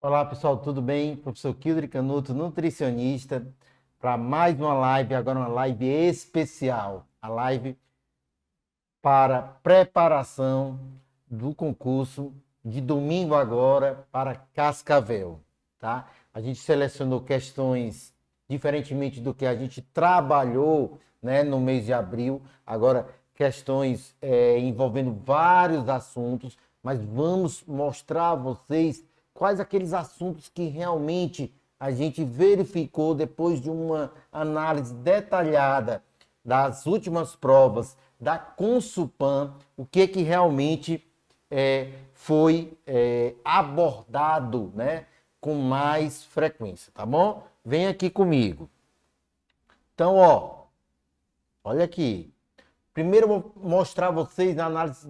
Olá pessoal, tudo bem? Professor Kildre Canuto, nutricionista, para mais uma live, agora uma live especial, a live para preparação do concurso de domingo agora para Cascavel, tá? A gente selecionou questões diferentemente do que a gente trabalhou, né, no mês de abril, agora questões envolvendo vários assuntos, mas vamos mostrar a vocês quais aqueles assuntos que realmente a gente verificou depois de uma análise detalhada das últimas provas da Consulpan, o que realmente foi abordado, né, com mais frequência, tá bom? Vem aqui comigo. Então, olha aqui. Primeiro eu vou mostrar a vocês a análise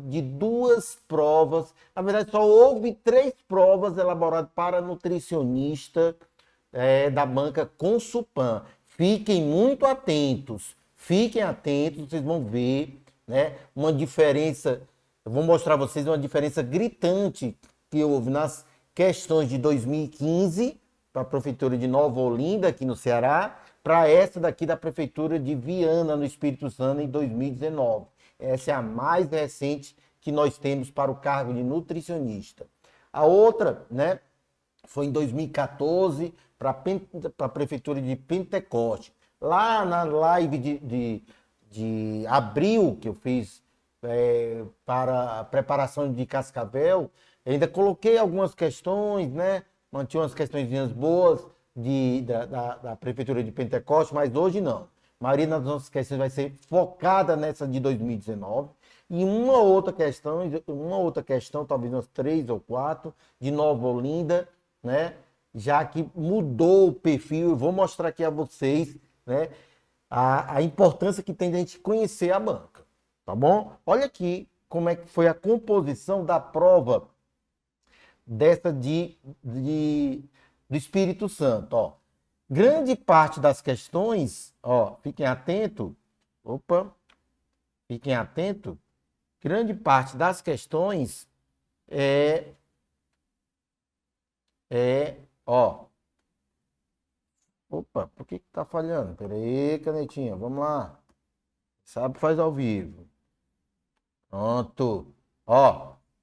de duas provas. Na verdade, só houve 3 provas elaboradas para nutricionista da banca Consulpan. Fiquem muito atentos. Fiquem atentos, vocês vão ver, né, uma diferença. Eu vou mostrar a vocês uma diferença gritante que houve nas questões de 2015 para a Prefeitura de Nova Olinda, aqui no Ceará, para essa daqui da Prefeitura de Viana, no Espírito Santo, em 2019. Essa é a mais recente que nós temos para o cargo de nutricionista. A outra, né, foi em 2014 para a Prefeitura de Pentecoste. Lá na live de abril que eu fiz para a preparação de Cascavel, ainda coloquei algumas questões, né? Mantinha umas questõezinhas boas da Prefeitura de Pentecoste, mas hoje não. A maioria das nossas questões vai ser focada nessa de 2019. E uma outra questão, talvez umas 3 ou 4, de Nova Olinda, né? Já que mudou o perfil, eu vou mostrar aqui a vocês, né, a importância que tem de a gente conhecer a banca, tá bom? Olha aqui como é que foi a composição da prova dessa do Espírito Santo, ó. Grande parte das questões, fiquem atentos, fiquem atentos, grande parte das questões por que tá falhando? Pera aí, canetinha, vamos lá. Sabe, faz ao vivo. Pronto.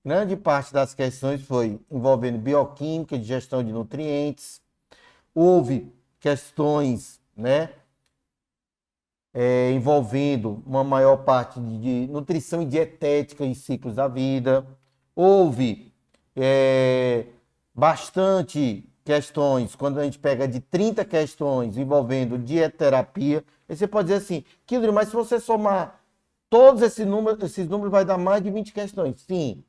Grande parte das questões foi envolvendo bioquímica, de gestão de nutrientes. Houve questões, né, envolvendo uma maior parte de nutrição e dietética em ciclos da vida. Houve bastante questões, quando a gente pega de 30 questões envolvendo dietoterapia, aí você pode dizer assim, Kildre, mas se você somar todos esses números vai dar mais de 20 questões. Sim,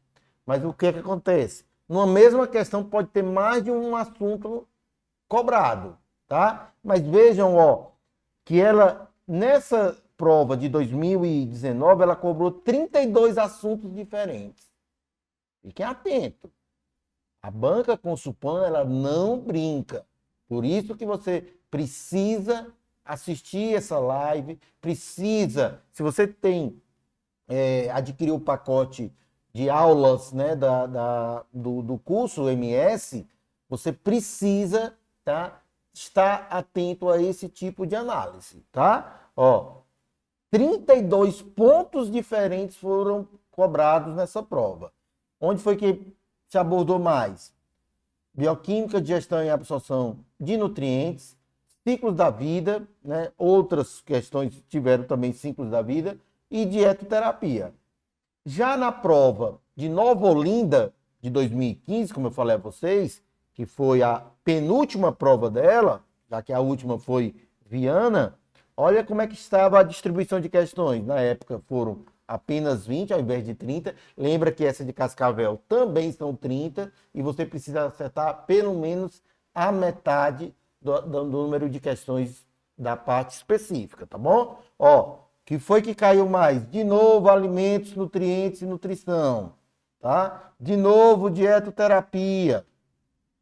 mas o que acontece? Numa mesma questão pode ter mais de um assunto cobrado, tá? Mas vejam, que ela, nessa prova de 2019, ela cobrou 32 assuntos diferentes. Fiquem atentos. A banca Consulpan, ela não brinca. Por isso que você precisa assistir essa live, se você adquiriu o pacote de aulas, né, do curso MS, você precisa, tá, estar atento a esse tipo de análise, tá? 32 pontos diferentes foram cobrados nessa prova. Onde foi que se abordou mais? Bioquímica, digestão e absorção de nutrientes, ciclos da vida, né? Outras questões tiveram também ciclos da vida e dietoterapia. Já na prova de Nova Olinda de 2015, como eu falei a vocês, que foi a penúltima prova dela, já que a última foi Viana, olha como é que estava a distribuição de questões. Na época foram apenas 20 ao invés de 30. Lembra que essa de Cascavel também são 30 e você precisa acertar pelo menos a metade do número de questões da parte específica, tá bom? Que foi que caiu mais? De novo, alimentos, nutrientes e nutrição, tá? De novo, dietoterapia.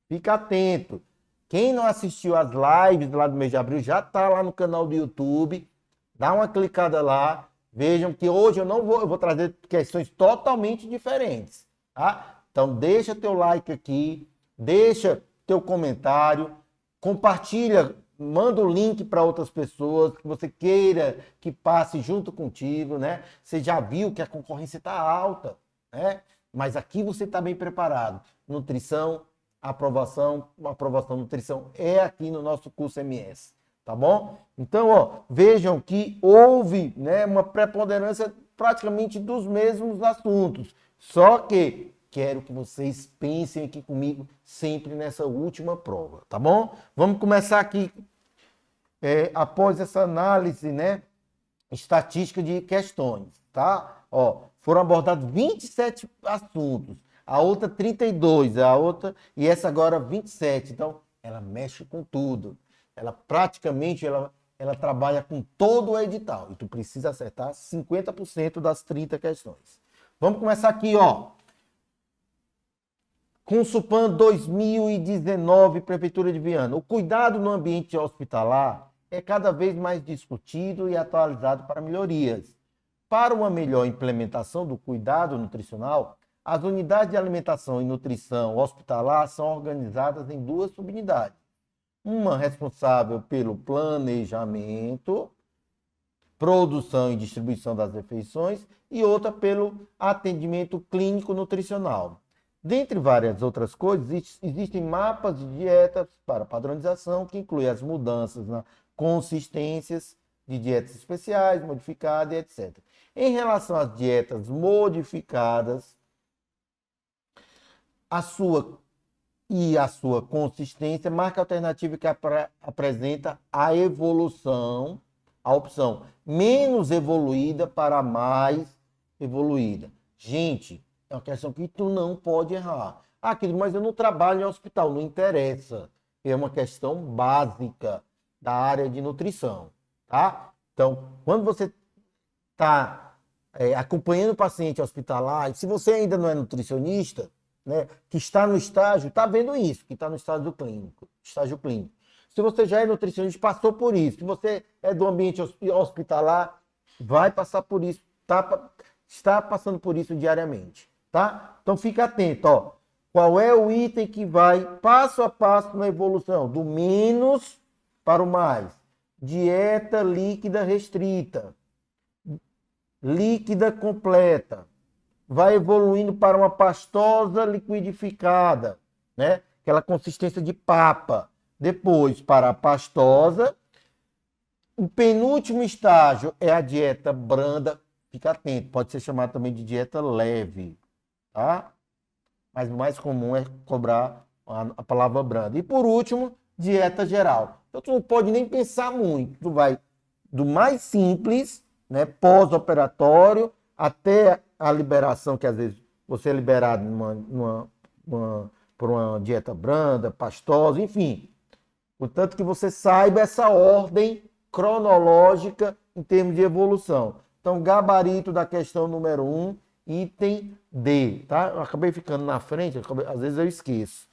Fica atento. Quem não assistiu às lives lá do mês de abril já tá lá no canal do YouTube. Dá uma clicada lá. Vejam que hoje eu vou trazer questões totalmente diferentes, tá? Então deixa teu like aqui, deixa teu comentário, compartilha, manda o link para outras pessoas que você queira que passe junto contigo, né? Você já viu que a concorrência está alta, né? Mas aqui você está bem preparado. Nutrição, aprovação nutrição é aqui no nosso curso MS, tá bom? Então, ó, vejam que houve, né, uma preponderância praticamente dos mesmos assuntos, só que quero que vocês pensem aqui comigo sempre nessa última prova, tá bom? Vamos começar aqui, após essa análise, né, estatística de questões, tá? Ó, foram abordados 27 assuntos, a outra 32, a outra, e essa agora 27. Então, ela mexe com tudo. Ela praticamente, ela trabalha com todo o edital. E tu precisa acertar 50% das 30 questões. Vamos começar aqui, ó. Consulpan 2019, Prefeitura de Viana. O cuidado no ambiente hospitalar é cada vez mais discutido e atualizado para melhorias. Para uma melhor implementação do cuidado nutricional, as unidades de alimentação e nutrição hospitalar são organizadas em duas subunidades. Uma responsável pelo planejamento, produção e distribuição das refeições e outra pelo atendimento clínico nutricional. Dentre várias outras coisas, existem mapas de dietas para padronização, que incluem as mudanças na consistências de dietas especiais, modificadas, etc. Em relação às dietas modificadas, a sua consistência marca a alternativa que apresenta a evolução, a opção menos evoluída para a mais evoluída. Gente, é uma questão que tu não pode errar. Ah, querido, mas eu não trabalho em hospital, não interessa. É uma questão básica da área de nutrição, tá? Então, quando você está acompanhando o paciente hospitalar, e se você ainda não é nutricionista, né, que está no estágio, está vendo isso, que está no estágio clínico. Se você já é nutricionista, passou por isso. Se você é do ambiente hospitalar, vai passar por isso, está passando por isso diariamente, tá? Então fica atento, ó. Qual é o item que vai passo a passo na evolução, do menos para o mais? Dieta líquida restrita, líquida completa, vai evoluindo para uma pastosa liquidificada, né? Aquela consistência de papa. Depois, para a pastosa. O penúltimo estágio é a dieta branda. Fica atento, pode ser chamado também de dieta leve, tá? Mas o mais comum é cobrar a palavra branda. E por último, dieta geral. Então, tu não pode nem pensar muito. Tu vai do mais simples, né, pós-operatório, até a liberação, que às vezes você é liberado por uma dieta branda, pastosa, enfim. Portanto, que você saiba essa ordem cronológica em termos de evolução. Então, gabarito da questão número 1, item D, tá? Eu acabei ficando na frente, às vezes eu esqueço,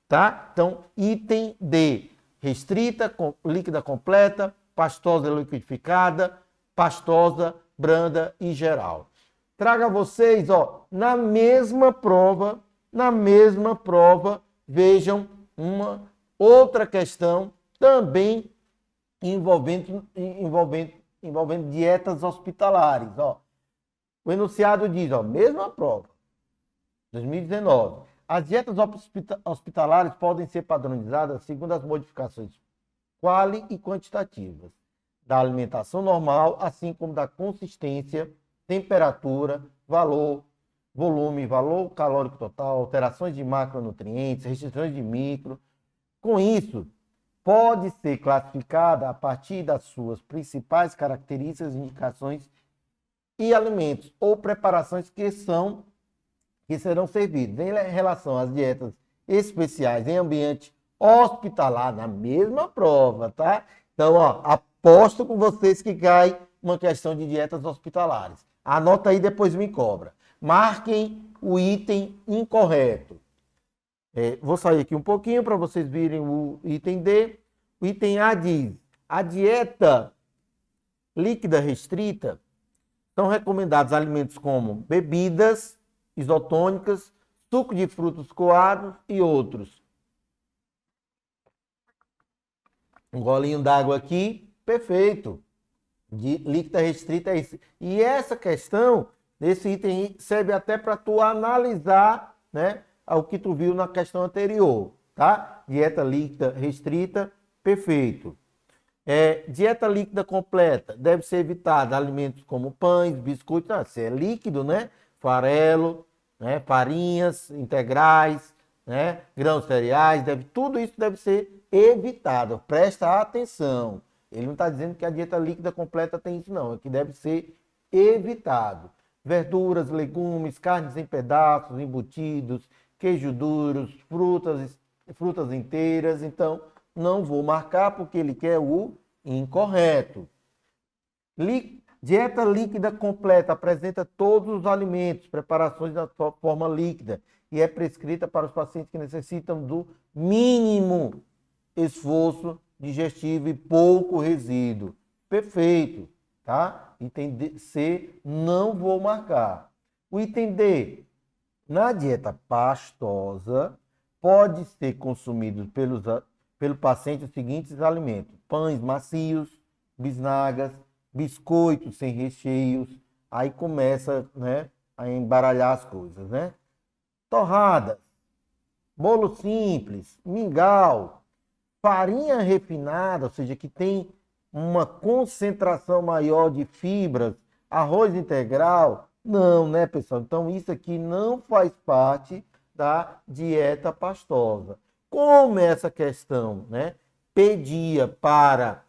tá? Então, item D, restrita, líquida completa, pastosa liquidificada, pastosa, branda e geral. Trago a vocês, ó, na mesma prova, vejam uma outra questão também envolvendo dietas hospitalares, ó. O enunciado diz, ó, mesma prova, 2019. As dietas hospitalares podem ser padronizadas segundo as modificações quali e quantitativas da alimentação normal, assim como da consistência, temperatura, valor, volume, valor calórico total, alterações de macronutrientes, restrições de micro. Com isso, pode ser classificada a partir das suas principais características, indicações e alimentos ou preparações que serão servidos. Em relação às dietas especiais em ambiente hospitalar, na mesma prova, tá? Então, ó, aposto com vocês que cai uma questão de dietas hospitalares. Anota aí, depois me cobra. Marquem o item incorreto. Vou sair aqui um pouquinho para vocês virem o item D. O item A diz: a dieta líquida restrita são recomendados alimentos como bebidas isotônicas, suco de frutos coados e outros. Um golinho d'água aqui, perfeito. De líquida restrita é isso. E essa questão, desse item serve até para tu analisar, né, o que tu viu na questão anterior, tá? Dieta líquida restrita, perfeito. Dieta líquida completa, deve ser evitada alimentos como pães, biscoitos, se é líquido, né? Farelo, né? Farinhas integrais, né? Grãos cereais, tudo isso deve ser evitado. Presta atenção. Ele não está dizendo que a dieta líquida completa tem isso, não. É que deve ser evitado. Verduras, legumes, carnes em pedaços, embutidos, queijo duros, frutas inteiras. Então, não vou marcar porque ele quer o incorreto. Dieta líquida completa apresenta todos os alimentos, preparações da forma líquida e é prescrita para os pacientes que necessitam do mínimo esforço digestivo e pouco resíduo. Perfeito, tá? Item C, não vou marcar. O item D, na dieta pastosa, pode ser consumido pelo paciente os seguintes alimentos: pães macios, bisnagas, biscoitos sem recheios. Aí começa, né, a embaralhar as coisas, né? Torradas, bolo simples, mingau, farinha refinada, ou seja, que tem uma concentração maior de fibras, arroz integral. Não, né, pessoal? Então, isso aqui não faz parte da dieta pastosa. Como essa questão, né, pedia para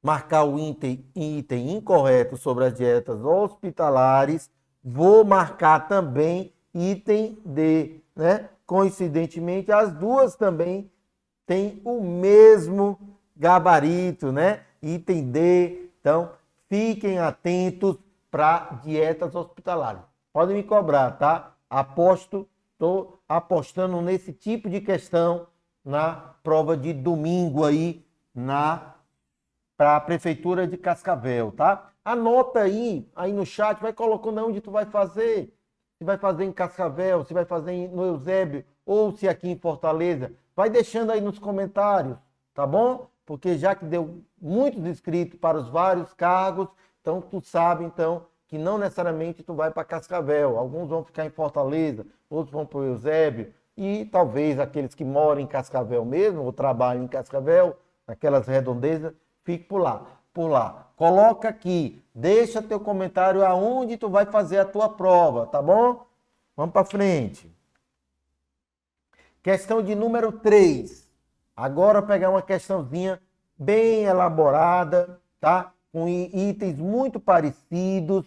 marcar o item incorreto sobre as dietas hospitalares, vou marcar também item D, né? Coincidentemente, as duas também têm o mesmo gabarito, né? Item D. Então, fiquem atentos para dietas hospitalares. Podem me cobrar, tá? Estou apostando nesse tipo de questão na prova de domingo aí para a Prefeitura de Cascavel, tá? Anota aí no chat, vai colocando onde tu vai fazer. Se vai fazer em Cascavel, se vai fazer no Eusébio, ou se aqui em Fortaleza. Vai deixando aí nos comentários, tá bom? Porque já que deu muitos inscritos para os vários cargos, então tu sabe, então, que não necessariamente tu vai para Cascavel. Alguns vão ficar em Fortaleza, outros vão para o Eusébio, e talvez aqueles que moram em Cascavel mesmo, ou trabalham em Cascavel, naquelas redondezas, fique por lá. Coloca aqui, deixa teu comentário aonde tu vai fazer a tua prova, tá bom? Vamos para frente. Questão de número 3. Agora pegar uma questãozinha bem elaborada, tá? Com itens muito parecidos.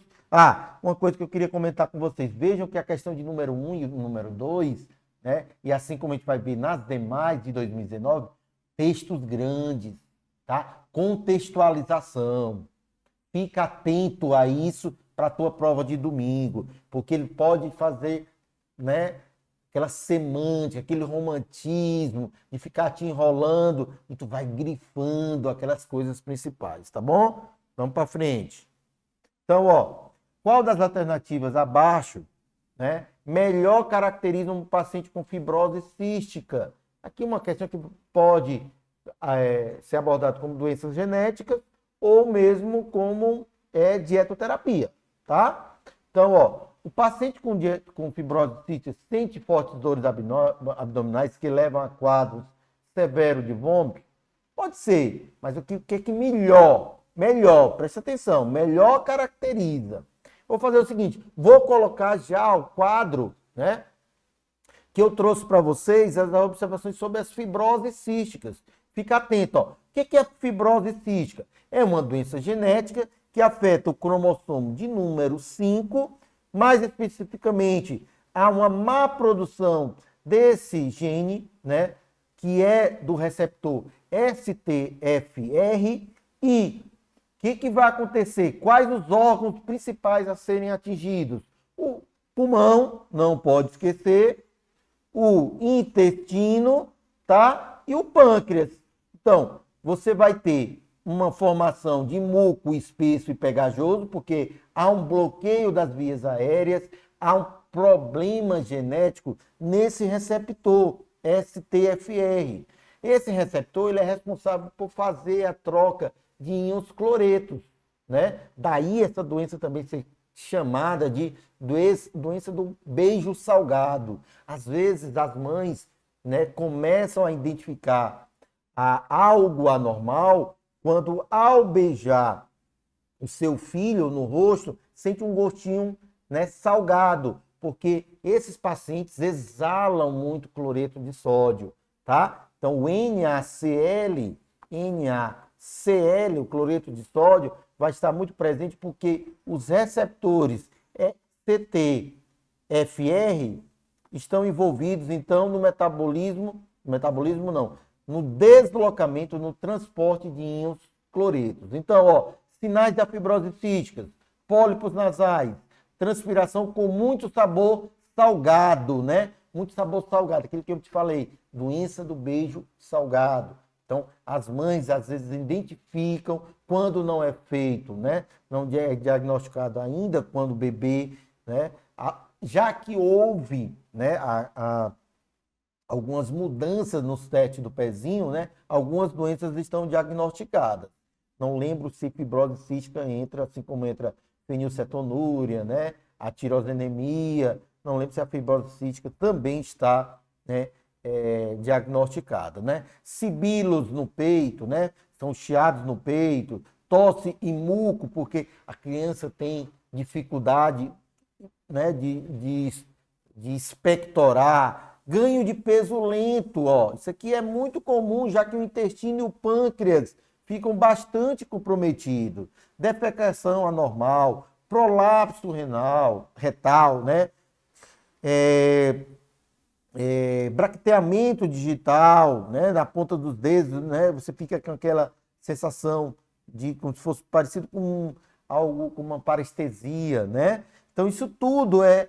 Uma coisa que eu queria comentar com vocês. Vejam que a questão de número 1 e número 2, né? E assim como a gente vai ver nas demais de 2019, textos grandes, tá? Contextualização. Fica atento a isso para a tua prova de domingo, porque ele pode fazer, né, aquela semântica, aquele romantismo de ficar te enrolando e tu vai grifando aquelas coisas principais, tá bom? Vamos para frente. Então, qual das alternativas abaixo, né, melhor caracteriza um paciente com fibrose cística? Aqui uma questão que pode ser abordada como doenças genéticas ou mesmo como dietoterapia, tá? Então, o paciente com fibrose cística sente fortes dores abdominais que levam a quadros severos de vômito? Pode ser, mas o que é que melhor, presta atenção, melhor caracteriza? Vou fazer o seguinte, vou colocar já o quadro, né, que eu trouxe para vocês, as observações sobre as fibroses císticas. Fica atento, ó. O que é fibrose cística? É uma doença genética que afeta o cromossomo de número 5, mais especificamente, há uma má produção desse gene, né, que é do receptor STFR, e o que vai acontecer? Quais os órgãos principais a serem atingidos? O pulmão, não pode esquecer, o intestino, tá? E o pâncreas. Então, você vai ter uma formação de muco espesso e pegajoso, porque há um bloqueio das vias aéreas, há problema genético nesse receptor, STFR. Esse receptor ele é responsável por fazer a troca de íons cloretos, né? Daí essa doença também ser chamada de doença do beijo salgado. Às vezes as mães, né, começam a identificar algo anormal quando ao beijar o seu filho no rosto, sente um gostinho, né, salgado, porque esses pacientes exalam muito cloreto de sódio, tá? Então, o NaCl, o cloreto de sódio, vai estar muito presente porque os receptores CTFR estão envolvidos, então, no metabolismo não, no deslocamento, no transporte de íons cloretos. Então, ó, sinais da fibrose cística, pólipos nasais, transpiração com muito sabor salgado, né? Muito sabor salgado, aquilo que eu te falei, doença do beijo salgado. Então, as mães às vezes identificam quando não é feito, né? Não é diagnosticado ainda quando o bebê, né? Já que houve, né, algumas mudanças nos testes do pezinho, né? Algumas doenças estão diagnosticadas. Não lembro se fibrose cística entra, assim como entra fenilcetonúria, né? A tirosenemia. Não lembro se a fibrose cística também está, né, diagnosticada, né? Sibilos no peito, né? São chiados no peito, tosse e muco, porque a criança tem dificuldade, né, de expectorar, ganho de peso lento, ó. Isso aqui é muito comum, já que o intestino e o pâncreas ficam bastante comprometidos. Defecação anormal, prolapso retal, né? Bracteamento digital, né? Na ponta dos dedos, né? Você fica com aquela sensação de como se fosse parecido com algo, com uma parestesia, né? Então, isso tudo é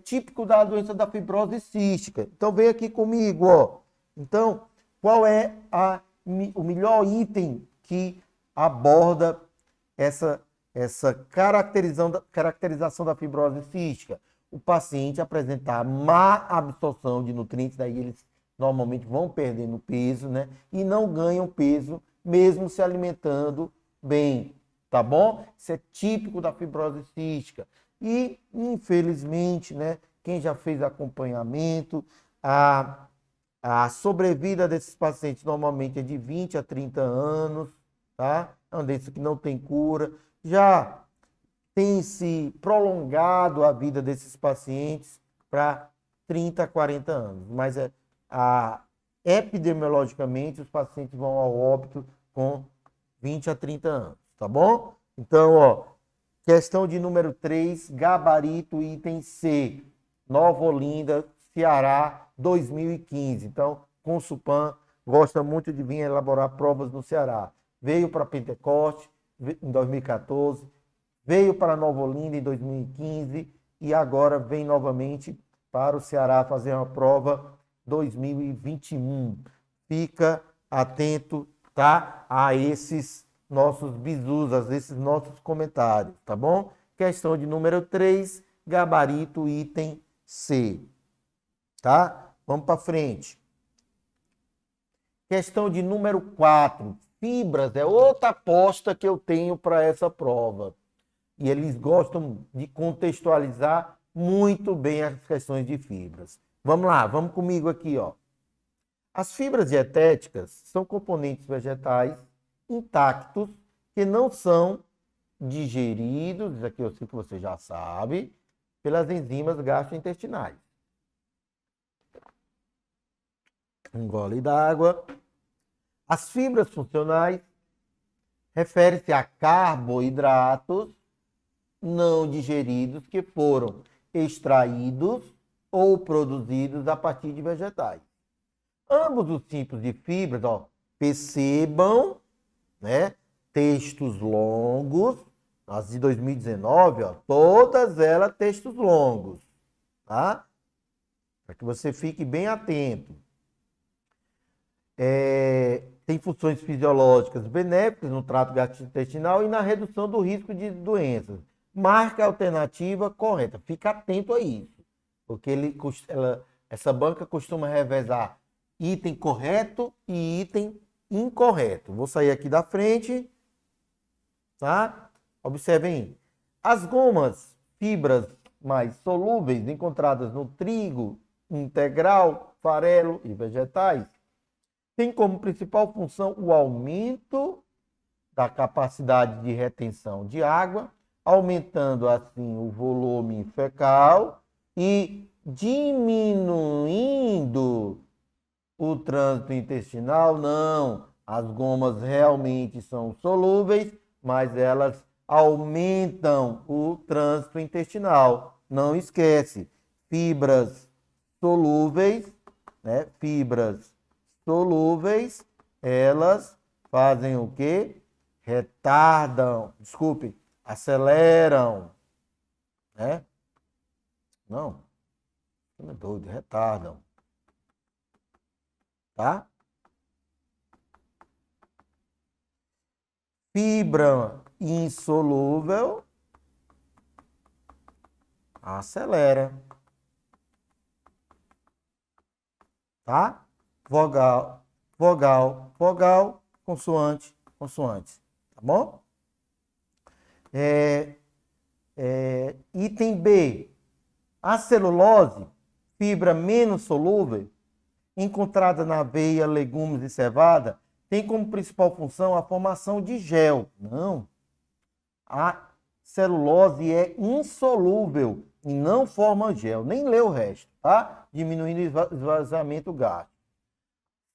típico da doença da fibrose cística. Então, vem aqui comigo, ó. Então, qual é o melhor item que aborda essa caracterização da fibrose cística? O paciente apresentar má absorção de nutrientes, daí eles normalmente vão perdendo peso, né? E não ganham peso, mesmo se alimentando bem, tá bom? Isso é típico da fibrose cística. E, infelizmente, né, quem já fez acompanhamento, a sobrevida desses pacientes normalmente é de 20 a 30 anos, tá? É uma doença que não tem cura. Já tem se prolongado a vida desses pacientes para 30 a 40 anos. Mas epidemiologicamente, os pacientes vão ao óbito com 20 a 30 anos, tá bom? Então, ó, questão de número 3, gabarito, item C, Nova Olinda, Ceará, 2015. Então, Consupan gosta muito de vir elaborar provas no Ceará. Veio para Pentecoste em 2014, veio para Nova Olinda em 2015 e agora vem novamente para o Ceará fazer uma prova 2021. Fica atento, tá, a esses nossos bizus, a esses nossos comentários, tá bom? Questão de número 3, gabarito, item C. Tá? Vamos para frente. Questão de número 4. Fibras é outra aposta que eu tenho para essa prova. E eles gostam de contextualizar muito bem as questões de fibras. Vamos lá, vamos comigo aqui, ó. As fibras dietéticas são componentes vegetais intactos que não são digeridos, isso aqui eu sei que você já sabe, pelas enzimas gastrointestinais. Um gole d'água. As fibras funcionais referem-se a carboidratos não digeridos que foram extraídos ou produzidos a partir de vegetais. Ambos os tipos de fibras, ó, percebam, né, textos longos, as de 2019, ó, todas elas textos longos, tá? Para que você fique bem atento. Tem funções fisiológicas benéficas no trato gastrointestinal e na redução do risco de doenças. Marca a alternativa correta. Fica atento a isso. porque essa banca costuma revezar item correto e item incorreto. Vou sair aqui da frente, tá? Observem. As gomas, fibras mais solúveis encontradas no trigo integral, farelo e vegetais, têm como principal função o aumento da capacidade de retenção de água, aumentando assim o volume fecal e diminuindo o trânsito intestinal. Não, as gomas realmente são solúveis, mas elas aumentam o trânsito intestinal. Não esquece, fibras solúveis, né? Fibras solúveis, elas fazem o quê? Aceleram, né? Não é doido, retardam, tá? Fibra insolúvel acelera, tá? Vogal, vogal, vogal, consoante, consoante, tá bom? Item B, a celulose, fibra menos solúvel, encontrada na aveia, legumes e cevada, tem como principal função a formação de gel. Não. A celulose é insolúvel e não forma gel. Nem lê o resto, tá? Diminuindo o esvaziamento gástrico.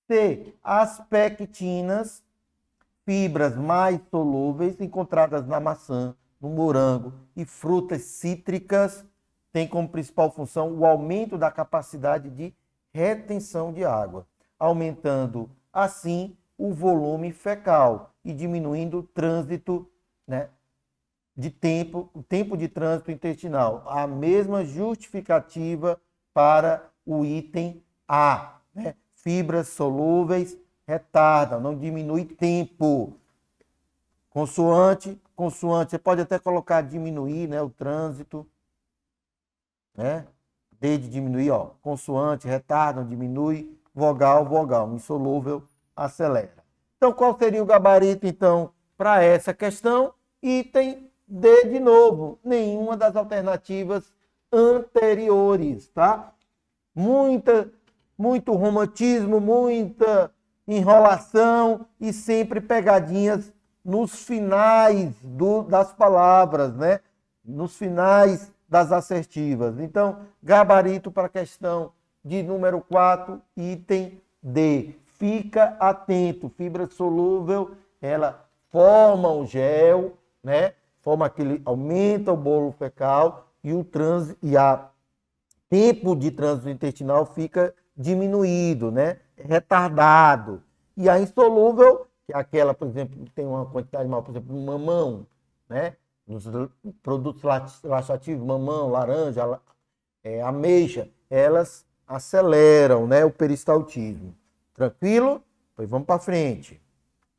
C. As pectinas, fibras mais solúveis, encontradas na maçã, no morango e frutas cítricas, tem como principal função o aumento da capacidade de retenção de água, aumentando assim o volume fecal e diminuindo o trânsito, né, o tempo de trânsito intestinal. A mesma justificativa para o item A, né? Fibras solúveis retardam, não diminui tempo. Consoante, você pode até colocar diminuir, né, o trânsito, né? D de diminuir, ó, consoante, retardam, diminui, vogal, vogal, insolúvel, acelera. Então, qual seria o gabarito, então, para essa questão? Item D de novo, nenhuma das alternativas anteriores, tá? Muito romantismo, muita enrolação e sempre pegadinhas nos finais das palavras, né? Nos finais das assertivas. Então, gabarito para a questão de número 4, item D. Fica atento, fibra solúvel, ela forma o gel, né? Aumenta o bolo fecal e o tempo de trânsito intestinal fica diminuído, né? Retardado. E a insolúvel, que é aquela, por exemplo, que tem uma quantidade maior, por exemplo, no mamão, né? Nos produtos laxativos, mamão, laranja, ameixa, elas aceleram, né, o peristaltismo. Tranquilo? Pois vamos para frente,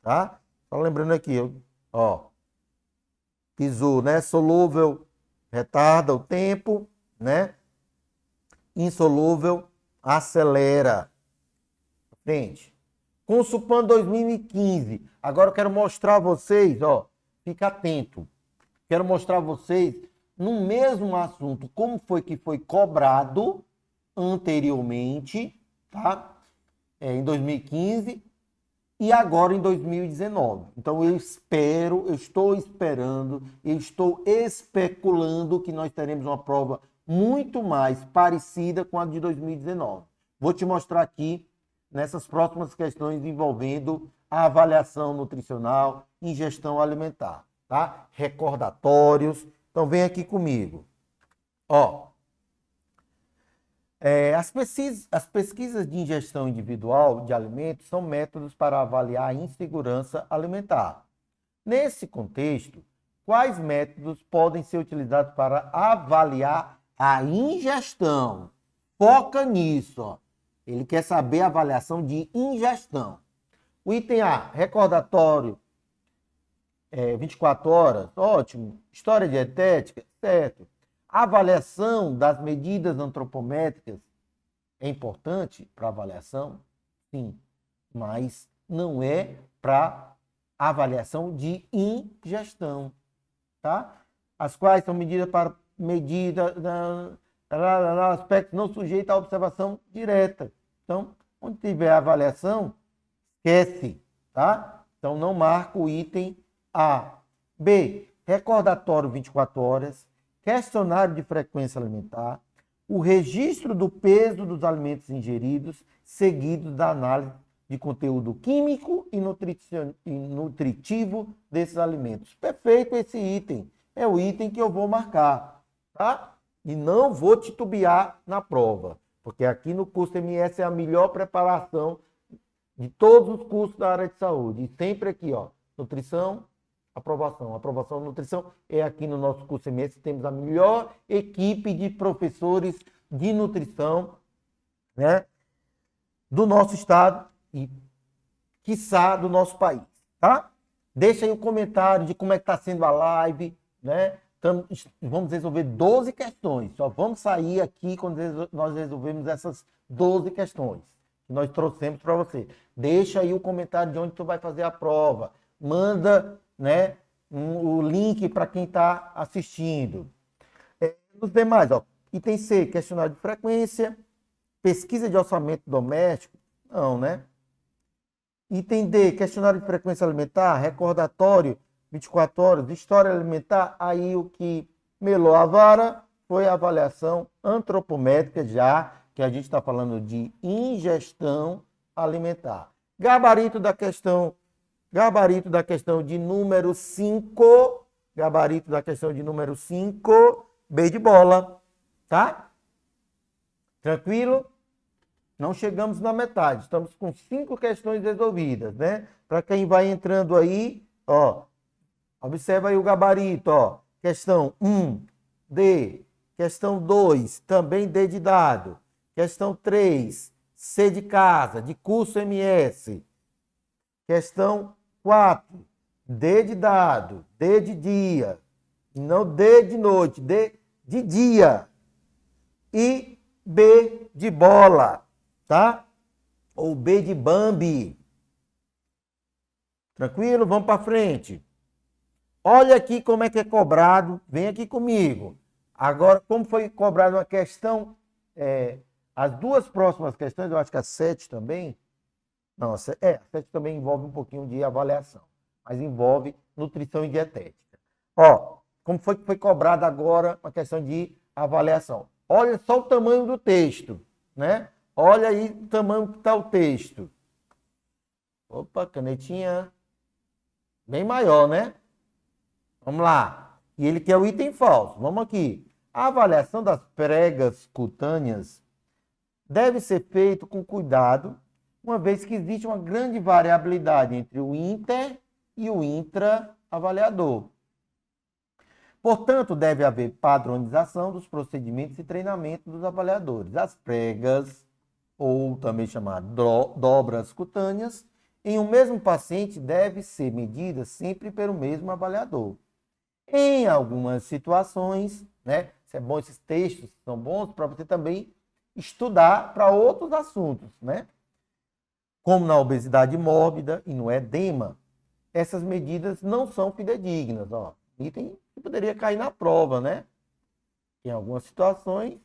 tá? Só lembrando aqui, ó, pisou, né? Solúvel, retarda o tempo, né? Insolúvel, acelera. Frente. Consulpan 2015. Agora eu quero mostrar a vocês, ó, fica atento. Quero mostrar a vocês, no mesmo assunto, como foi que foi cobrado anteriormente, tá? Em 2015 e agora em 2019. Então eu estou esperando, eu estou especulando que nós teremos uma prova muito mais parecida com a de 2019. Vou te mostrar aqui nessas próximas questões envolvendo a avaliação nutricional, ingestão alimentar, tá? Recordatórios. Então vem aqui comigo. Ó, as pesquisas de ingestão individual de alimentos são métodos para avaliar a insegurança alimentar. Nesse contexto, quais métodos podem ser utilizados para avaliar a ingestão? Foca nisso, ó. Ele quer saber a avaliação de ingestão. O item A, recordatório, 24 horas, ótimo. História dietética, certo. avaliação das medidas antropométricas é importante para avaliação? Sim, mas não é para avaliação de ingestão, tá? As quais são medidas para medida aspectos não sujeitos à observação direta. Então, onde tiver avaliação, esquece, tá? Então, não marca o item A. B. Recordatório 24 horas, questionário de frequência alimentar, o registro do peso dos alimentos ingeridos, seguido da análise de conteúdo químico e nutritivo desses alimentos. Perfeito esse item. É o item que eu vou marcar, tá? E não vou titubear na prova, porque aqui no curso MS é a melhor preparação de todos os cursos da área de saúde. E sempre aqui, ó, nutrição, aprovação. Aprovação, nutrição é aqui no nosso curso MS. Temos a melhor equipe de professores de nutrição, né, do nosso estado e, quiçá, do nosso país, tá? Deixa aí o comentário de como é que está sendo a live, né? Vamos resolver 12 questões. Só vamos sair aqui quando nós resolvemos essas 12 questões que nós trouxemos para você. Deixa aí o comentário de onde tu vai fazer a prova. Manda, né, o link para quem está assistindo. Os demais, ó. Item C, questionário de frequência. Pesquisa de orçamento doméstico. Não, né? Item D, questionário de frequência alimentar, recordatório 24 horas, história alimentar. Aí o que melou a vara foi a avaliação antropométrica, já que a gente está falando de ingestão alimentar. Gabarito da questão de número 5. Gabarito da questão de número 5. B de bola. Tá? Tranquilo? Não chegamos na metade. Estamos com 5 questões resolvidas, né? Para quem vai entrando aí, ó, observa aí o gabarito, ó. Questão 1, D. Questão 2, também D de dado. Questão 3, C de casa, de curso MS. Questão 4, D de dado, D de dia. Não D de noite, D de dia. E B de bola, tá? Ou B de Bambi. Tranquilo? Vamos para frente. Olha aqui como é que é cobrado. Vem aqui comigo. Agora, como foi cobrada uma questão, as duas próximas questões, eu acho que a 7 também. Não, a 7 também envolve um pouquinho de avaliação, mas envolve nutrição e dietética. Ó, como foi que foi cobrada agora uma questão de avaliação? Olha só o tamanho do texto, né? Olha aí o tamanho que está o texto. Opa, canetinha bem maior, né? Vamos lá. E ele quer o item falso. Vamos aqui. A avaliação das pregas cutâneas deve ser feita com cuidado, uma vez que existe uma grande variabilidade entre o inter e o intra-avaliador. Portanto, deve haver padronização dos procedimentos e treinamento dos avaliadores. As pregas, ou também chamadas dobras cutâneas, em um mesmo paciente devem ser medidas sempre pelo mesmo avaliador. Em algumas situações, né, isso é bom, esses textos são bons para você também estudar para outros assuntos, né? Como na obesidade mórbida e no edema, essas medidas não são fidedignas, ó. Item que poderia cair na prova, né? Em algumas situações,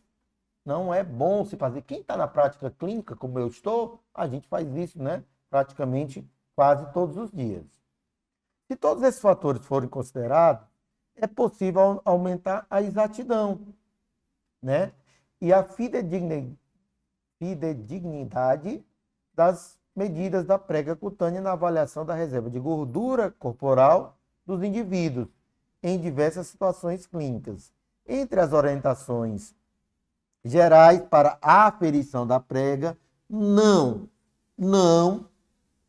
não é bom se fazer. Quem está na prática clínica, como eu estou, a gente faz isso, né? Praticamente quase todos os dias. Se todos esses fatores forem considerados, é possível aumentar a exatidão, né? E a fidedignidade das medidas da prega cutânea na avaliação da reserva de gordura corporal dos indivíduos em diversas situações clínicas. Entre as orientações gerais para a aferição da prega, não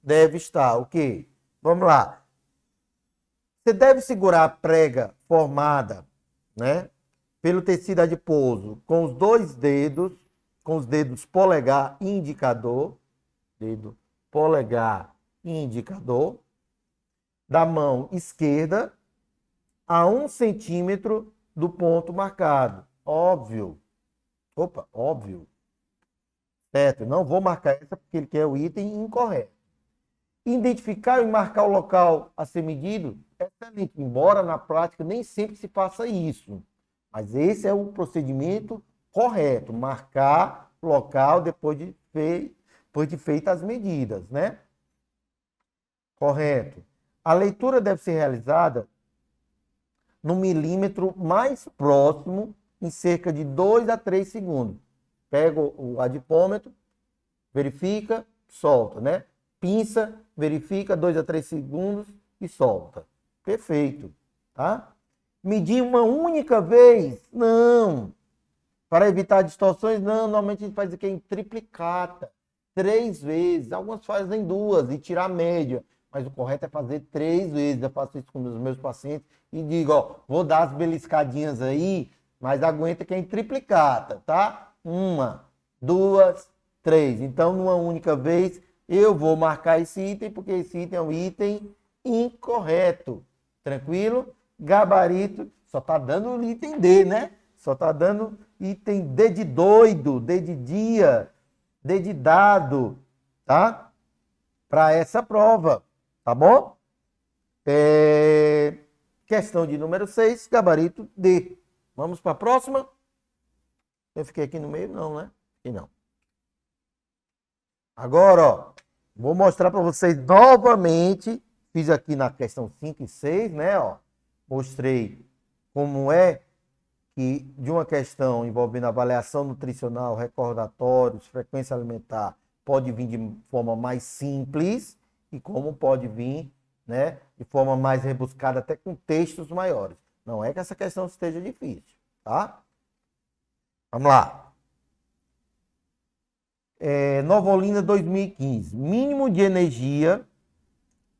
deve estar o quê? Vamos lá. Você deve segurar a prega formada, né, pelo tecido adiposo com os dois dedos, com os dedos polegar e indicador, dedo polegar e indicador, da mão esquerda a 1 centímetro do ponto marcado. Óbvio. Opa, óbvio. Certo, não vou marcar essa porque ele quer o item incorreto. Identificar e marcar o local a ser medido, excelente, embora na prática nem sempre se faça isso. Mas esse é o procedimento correto, marcar o local depois de feitas as medidas, né? Correto. A leitura deve ser realizada no milímetro mais próximo, em cerca de 2 a 3 segundos. Pega o adipômetro, verifica, solta, né? Pinça, verifica, 2 a 3 segundos e solta. Perfeito, tá? Medir uma única vez? Não. Para evitar distorções? Não. Normalmente a gente faz aqui em triplicata. 3 vezes. Algumas fazem 2 e tirar a média. Mas o correto é fazer 3 vezes. Eu faço isso com os meus pacientes e digo, ó, vou dar as beliscadinhas aí, mas aguenta que é em triplicata, tá? 1, 2, 3. Então, numa única vez, eu vou marcar esse item, porque esse item é um item incorreto. Tranquilo? Gabarito, só tá dando o item D, né? Só tá dando item D de doido, D de dia, D de dado, tá? Para essa prova, tá bom? Questão de número 6, gabarito D. Vamos para a próxima? Eu fiquei aqui no meio? Não, né? E não. Agora, ó, vou mostrar para vocês novamente. Fiz aqui na questão 5 e 6, né? Ó, mostrei como é que de uma questão envolvendo avaliação nutricional, recordatórios, frequência alimentar, pode vir de forma mais simples e como pode vir, né, de forma mais rebuscada, até com textos maiores. Não é que essa questão esteja difícil, tá? Vamos lá. Nova Olinda 2015. Mínimo de energia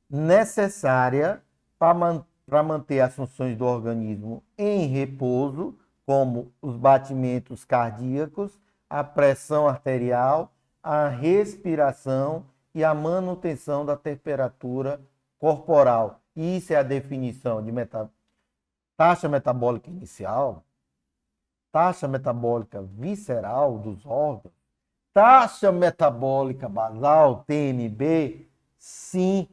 necessária para manter as funções do organismo em repouso, como os batimentos cardíacos, a pressão arterial, a respiração e a manutenção da temperatura corporal. Isso é a definição de taxa metabólica inicial, taxa metabólica visceral dos órgãos, taxa metabólica basal, TMB, sim,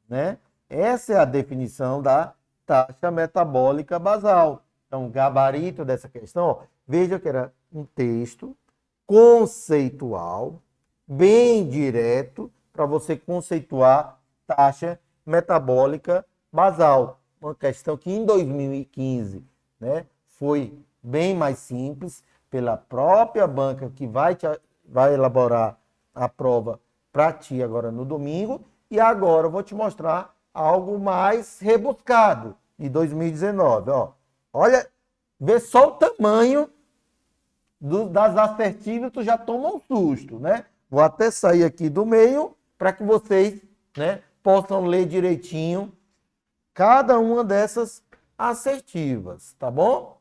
né? Essa é a definição da taxa metabólica basal. Então, o gabarito dessa questão, ó, veja que era um texto conceitual, bem direto, para você conceituar taxa metabólica basal. Uma questão que em 2015, né, foi bem mais simples, pela própria banca que vai elaborar a prova para ti agora no domingo. E agora eu vou te mostrar algo mais rebuscado de 2019. Ó. Olha, vê só o tamanho das assertivas, tu já toma um susto, né? Vou até sair aqui do meio para que vocês, né, possam ler direitinho cada uma dessas assertivas, tá bom?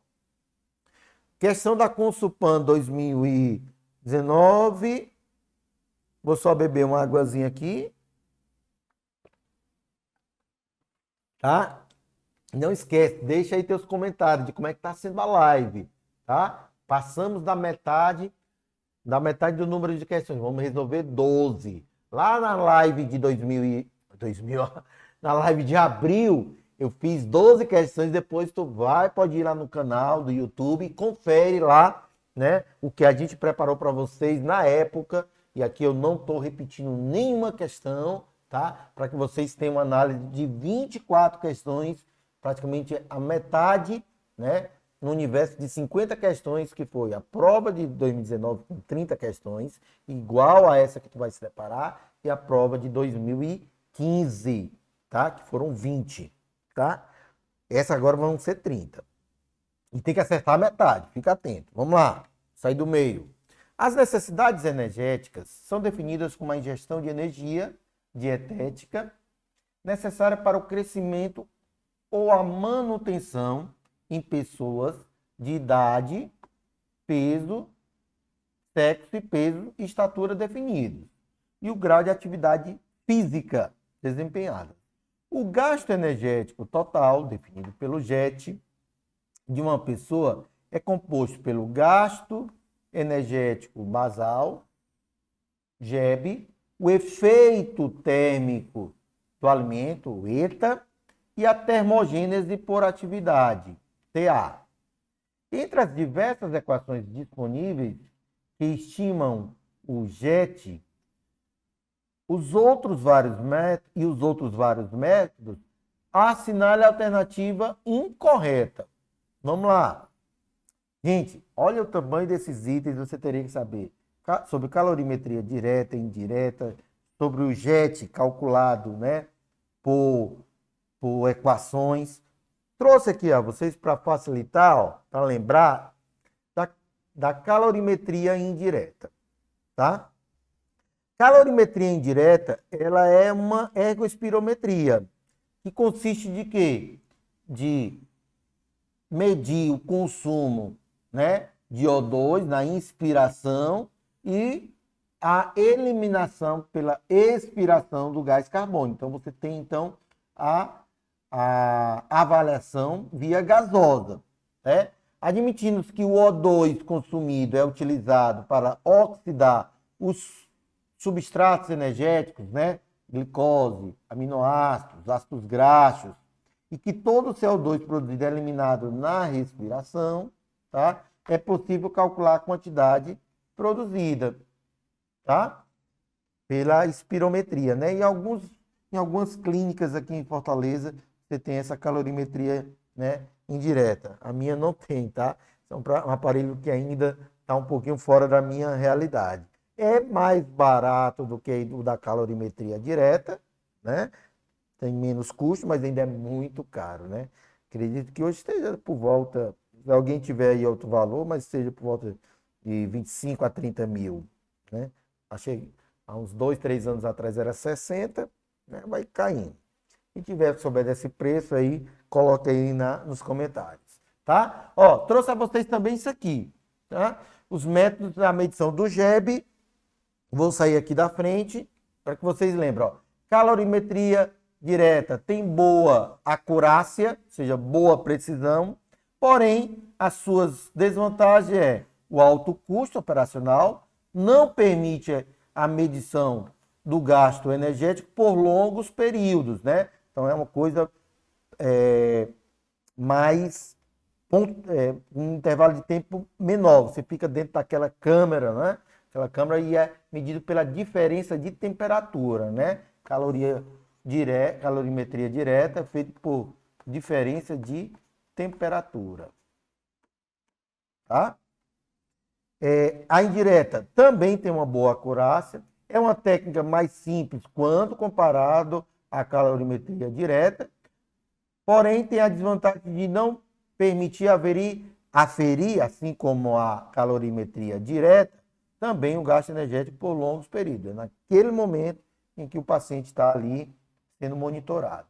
Questão da Consulpan 2019. Vou só beber uma águazinha aqui. Tá? Não esquece, deixa aí teus comentários de como é que tá sendo a live, tá? Passamos da metade do número de questões. Vamos resolver 12. Lá na live de 2000, na live de abril, eu fiz 12 questões. Depois tu pode ir lá no canal do YouTube e confere lá, né, o que a gente preparou para vocês na época. E aqui eu não estou repetindo nenhuma questão, tá? Para que vocês tenham uma análise de 24 questões, praticamente a metade, né, no universo de 50 questões, que foi a prova de 2019 com 30 questões, igual a essa que tu vai se deparar, e a prova de 2015, tá? Que foram 20, tá? Essa agora vão ser 30. E tem que acertar a metade, fica atento. Vamos lá, sair do meio. As necessidades energéticas são definidas como a ingestão de energia dietética necessária para o crescimento ou a manutenção em pessoas de idade, peso, sexo e peso e estatura definidos, e o grau de atividade física desempenhada. O gasto energético total, definido pelo JET, de uma pessoa é composto pelo gasto energético basal, GEB, o efeito térmico do alimento, o ETA, e a termogênese por atividade, TA. Entre as diversas equações disponíveis que estimam o JET, os outros vários métodos assinale a alternativa incorreta. Vamos lá. Gente, olha o tamanho desses itens, você teria que saber sobre calorimetria direta e indireta, sobre o JET calculado, né, por equações. Trouxe aqui a vocês para facilitar, para lembrar da calorimetria indireta, tá? Calorimetria indireta, ela é uma ergospirometria, que consiste de quê? De medir o consumo, né, de O2 na inspiração e a eliminação pela expiração do gás carbônico. Então, você tem, então, a avaliação via gasosa, né? Admitindo que o O2 consumido é utilizado para oxidar os substratos energéticos, né? Glicose, aminoácidos, ácidos graxos, e que todo o CO2 produzido é eliminado na respiração, tá? É possível calcular a quantidade produzida, tá? Pela espirometria, né? Em algumas clínicas aqui em Fortaleza, você tem essa calorimetria, né, indireta. A minha não tem, tá? É um aparelho que ainda está um pouquinho fora da minha realidade. É mais barato do que o da calorimetria direta, né? Tem menos custo, mas ainda é muito caro, né? Acredito que hoje esteja por volta, se alguém tiver aí outro valor, mas seja por volta de 25 a 30 mil, né? Achei, há uns 2, 3 anos atrás era 60, né? Vai caindo. Se tiver souber desse preço aí, coloque aí nos comentários, tá? Ó, trouxe a vocês também isso aqui, tá? Os métodos da medição do GEB. Vou sair aqui da frente para que vocês lembrem, ó. Calorimetria direta tem boa acurácia, ou seja, boa precisão, porém, as suas desvantagens é o alto custo operacional, não permite a medição do gasto energético por longos períodos, né? Então, é uma coisa um intervalo de tempo menor. Você fica dentro daquela câmera, né? Aquela câmera e é medido pela diferença de temperatura, né? Calorimetria direta é feita por diferença de temperatura, tá? A indireta também tem uma boa acurácia, é uma técnica mais simples quando comparado à calorimetria direta, porém tem a desvantagem de não permitir aferir, assim como a calorimetria direta, também o gasto energético por longos períodos, naquele momento em que o paciente está ali sendo monitorado.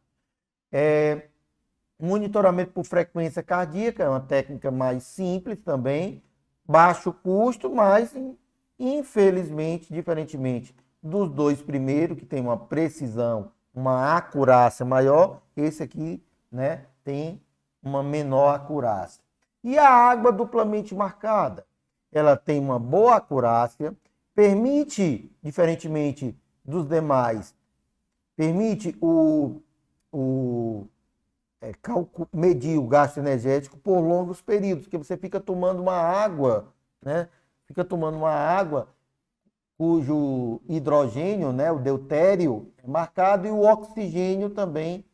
Monitoramento por frequência cardíaca é uma técnica mais simples também, baixo custo, mas infelizmente, diferentemente dos dois primeiros, que tem uma precisão, uma acurácia maior, esse aqui, né, tem uma menor acurácia. E a água duplamente marcada, ela tem uma boa acurácia, permite, diferentemente dos demais, permite medir o gasto energético por longos períodos, porque você fica tomando uma água, né? Fica tomando uma água cujo hidrogênio, né, o deutério, é marcado, e o oxigênio também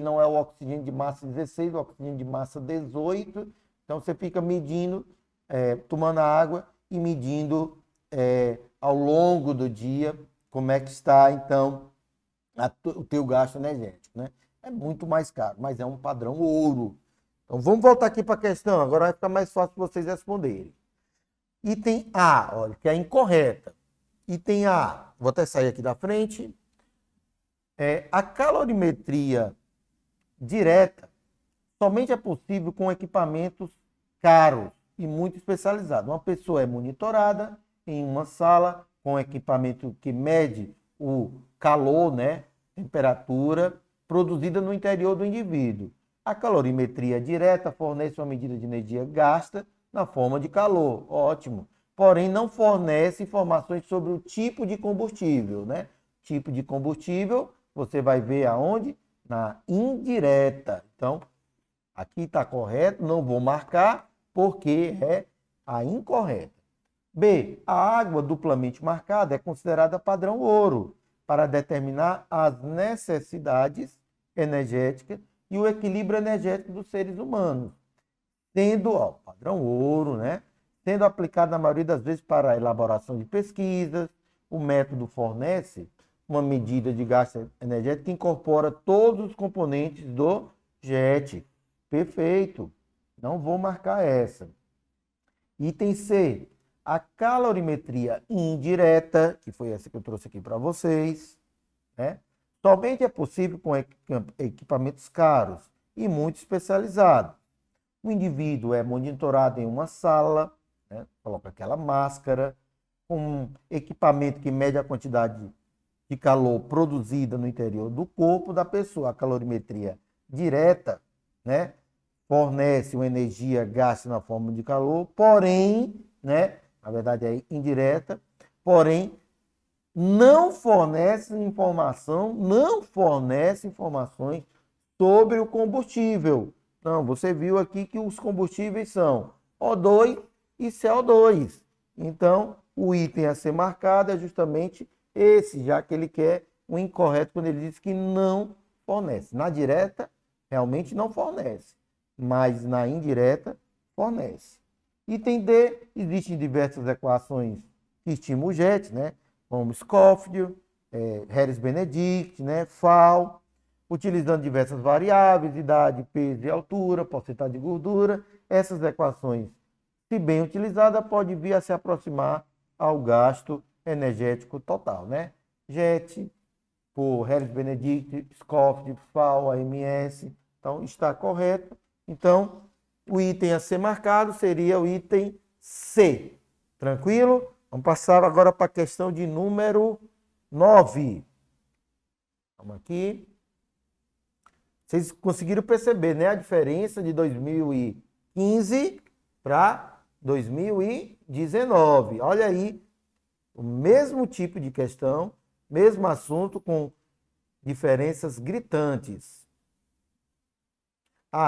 não é o oxigênio de massa 16, o oxigênio de massa 18. Então você fica medindo, tomando a água e medindo ao longo do dia como é que está, então, o teu gasto energético, né? É muito mais caro, mas é um padrão ouro. Então, vamos voltar aqui para a questão. Agora vai ficar mais fácil vocês responderem. Item A, olha, que é incorreta. Item A, vou até sair aqui da frente. A calorimetria direta somente é possível com equipamentos caros e muito especializados. Uma pessoa é monitorada em uma sala com equipamento que mede o calor, né, temperatura produzida no interior do indivíduo. A calorimetria direta fornece uma medida de energia gasta na forma de calor. Ótimo. Porém, não fornece informações sobre o tipo de combustível, né? Tipo de combustível, você vai ver aonde? Na indireta. Então, aqui está correto, não vou marcar, porque é a incorreta. B. A água duplamente marcada é considerada padrão ouro para determinar as necessidades energéticas e o equilíbrio energético dos seres humanos, sendo, padrão ouro, né? Sendo aplicado na maioria das vezes para a elaboração de pesquisas. O método fornece uma medida de gasto energético que incorpora todos os componentes do JET. Perfeito. Não vou marcar essa. Item C. A calorimetria indireta, que foi essa que eu trouxe aqui para vocês, né? Somente é possível com equipamentos caros e muito especializados. O indivíduo é monitorado em uma sala, né? Coloca aquela máscara, com um equipamento que mede a quantidade de calor produzida no interior do corpo da pessoa. A calorimetria direta, né, fornece uma energia gasta na forma de calor, porém, né, na verdade é indireta, porém não fornece informações sobre o combustível. Então, você viu aqui que os combustíveis são O2 e CO2. Então, o item a ser marcado é justamente esse, já que ele quer o incorreto quando ele diz que não fornece. Na direta, realmente não fornece, mas na indireta, fornece. Item D, existem diversas equações que estimam o JET, né? Como Schofield, Harris-Benedict, né? FAO, utilizando diversas variáveis, idade, peso e altura, porcentagem de gordura. Essas equações, se bem utilizada, pode vir a se aproximar ao gasto energético total, né? JET, por Harris-Benedict, Schofield, FAO, AMS. Então, está correto. Então, o item a ser marcado seria o item C. Tranquilo? Vamos passar agora para a questão de número 9. Vamos aqui. Vocês conseguiram perceber, né, a diferença de 2015 para 2019. Olha aí, o mesmo tipo de questão, mesmo assunto, com diferenças gritantes.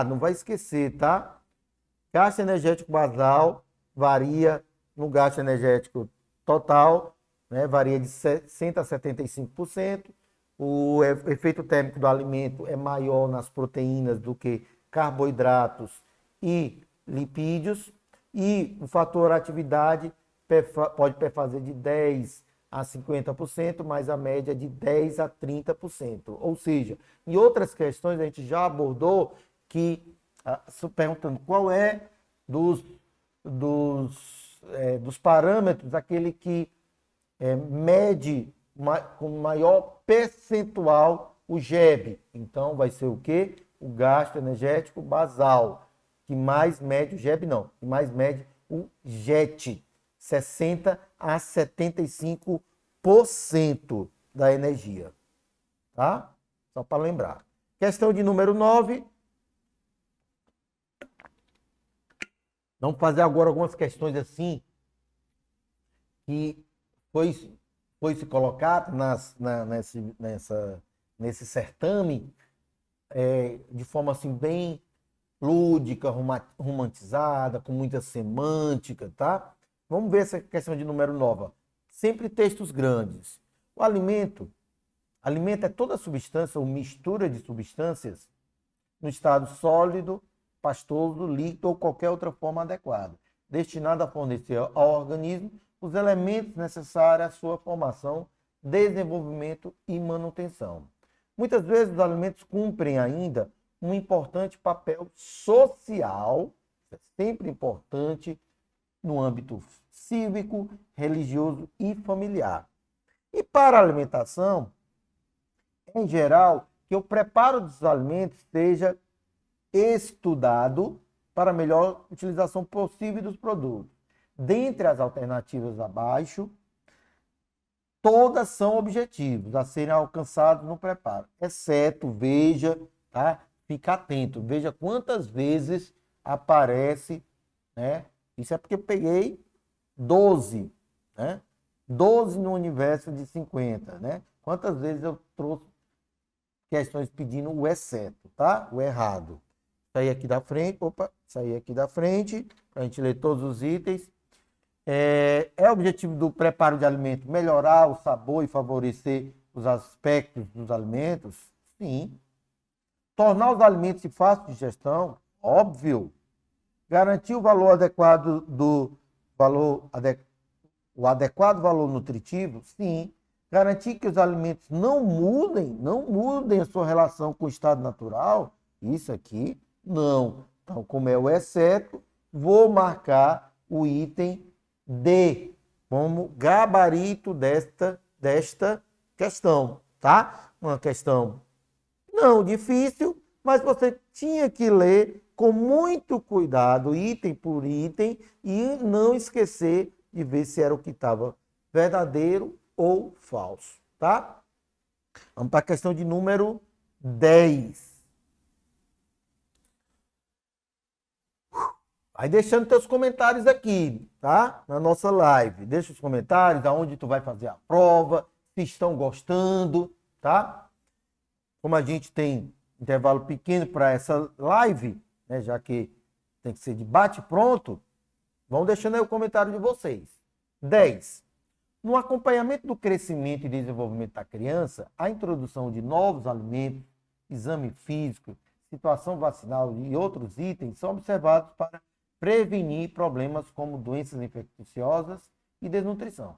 Não vai esquecer, tá? Gasto energético basal varia no gasto energético total, né? Varia de 60% a 75%. O efeito térmico do alimento é maior nas proteínas do que carboidratos e lipídios. E o fator atividade pode perfazer de 10% a 50%, mas a média é de 10% a 30%. Ou seja, em outras questões a gente já abordou que, perguntando qual é dos parâmetros aquele que mede com maior percentual o GEB. Então, vai ser o quê? O gasto energético basal, que mais mede o GEB, não, que mais mede o JET, 60% a 75% da energia. Tá? Só para lembrar. Questão de número 9. Vamos fazer agora algumas questões assim, que foi se colocado nesse certame de forma assim bem lúdica, romantizada, com muita semântica, tá? Vamos ver essa questão de número 9. Sempre textos grandes. O alimento é toda substância ou mistura de substâncias no estado sólido, pastoso, líquido ou qualquer outra forma adequada, destinada a fornecer ao organismo os elementos necessários à sua formação, desenvolvimento e manutenção. Muitas vezes os alimentos cumprem ainda um importante papel social, é sempre importante, no âmbito cívico, religioso e familiar. E para a alimentação, em geral, que o preparo dos alimentos seja estudado para a melhor utilização possível dos produtos. Dentre as alternativas abaixo, todas são objetivos a serem alcançados no preparo, exceto, veja, tá? Fica atento, veja quantas vezes aparece, né? Isso é porque eu peguei 12, né? 12 no universo de 50, né? Quantas vezes eu trouxe questões pedindo o exceto, tá? O errado. Sair aqui da frente, sair aqui da frente, para a gente ler todos os itens. É objetivo do preparo de alimento melhorar o sabor e favorecer os aspectos dos alimentos? Sim. Tornar os alimentos de fácil digestão? Óbvio. Garantir o valor adequado o adequado valor nutritivo? Sim. Garantir que os alimentos não mudem a sua relação com o estado natural? Isso aqui, não. Então, como é o exceto, vou marcar o item D como gabarito desta questão, tá? Uma questão não difícil, mas você tinha que ler com muito cuidado, item por item, e não esquecer de ver se era o que estava verdadeiro ou falso, tá? Vamos para a questão de número 10. Aí deixando teus comentários aqui, tá? Na nossa live. Deixa os comentários, aonde tu vai fazer a prova, se estão gostando, tá? Como a gente tem intervalo pequeno para essa live, né, já que tem que ser de bate-pronto, vão deixando aí o comentário de vocês. 10. No acompanhamento do crescimento e desenvolvimento da criança, a introdução de novos alimentos, exame físico, situação vacinal e outros itens são observados para prevenir problemas como doenças infecciosas e desnutrição.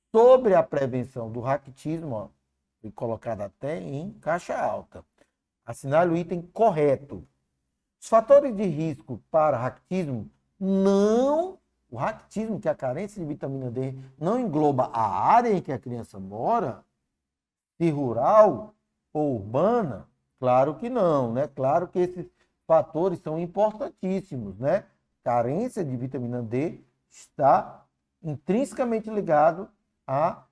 Sobre a prevenção do raquitismo, foi colocado até em caixa alta. Assinale o item correto. Os fatores de risco para raquitismo o raquitismo, que é a carência de vitamina D, não engloba a área em que a criança mora, se rural ou urbana? Claro que não, né? Claro que esses fatores são importantíssimos, né? Carência de vitamina D está intrinsecamente ligado à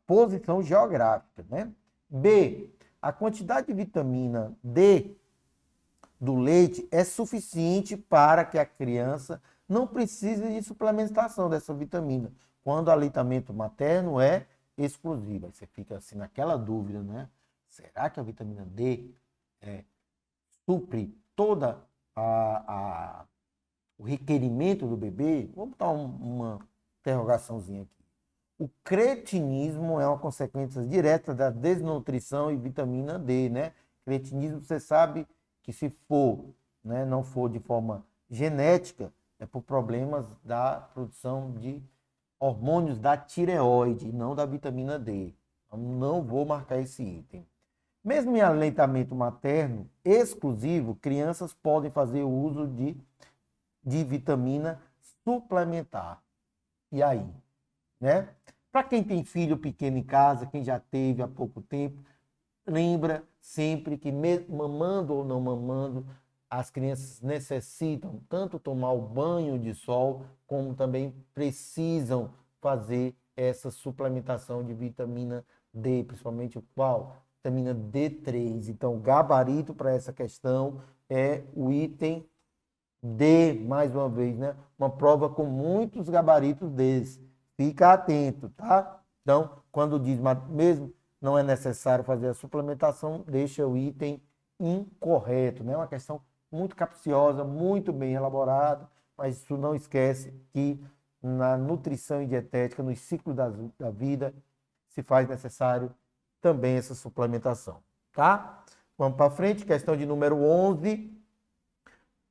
posição geográfica, né? B, a quantidade de vitamina D do leite é suficiente para que a criança não precise de suplementação dessa vitamina, quando o aleitamento materno é exclusivo. Aí você fica assim naquela dúvida, né? Será que a vitamina D supre toda o requerimento do bebê? Vamos botar uma interrogaçãozinha aqui. O cretinismo é uma consequência direta da desnutrição e vitamina D, né? Cretinismo, você sabe que se for, né, não for de forma genética, é por problemas da produção de hormônios da tireoide, não da vitamina D. Então, não vou marcar esse item. Mesmo em aleitamento materno exclusivo, crianças podem fazer o uso de vitamina suplementar. E aí? Né? Para quem tem filho pequeno em casa, quem já teve há pouco tempo, lembra sempre que mesmo mamando ou não mamando, as crianças necessitam tanto tomar o banho de sol, como também precisam fazer essa suplementação de vitamina D, principalmente qual? Vitamina D3. Então, o gabarito para essa questão é o item D, mais uma vez, né? Uma prova com muitos gabaritos desses. Fica atento, tá? Então, quando diz, mas mesmo não é necessário fazer a suplementação, deixa o item incorreto, né? Uma questão muito capciosa, muito bem elaborada, mas isso não esquece que na nutrição e dietética, no ciclo da vida, se faz necessário também essa suplementação, tá? Vamos para frente, questão de número 11,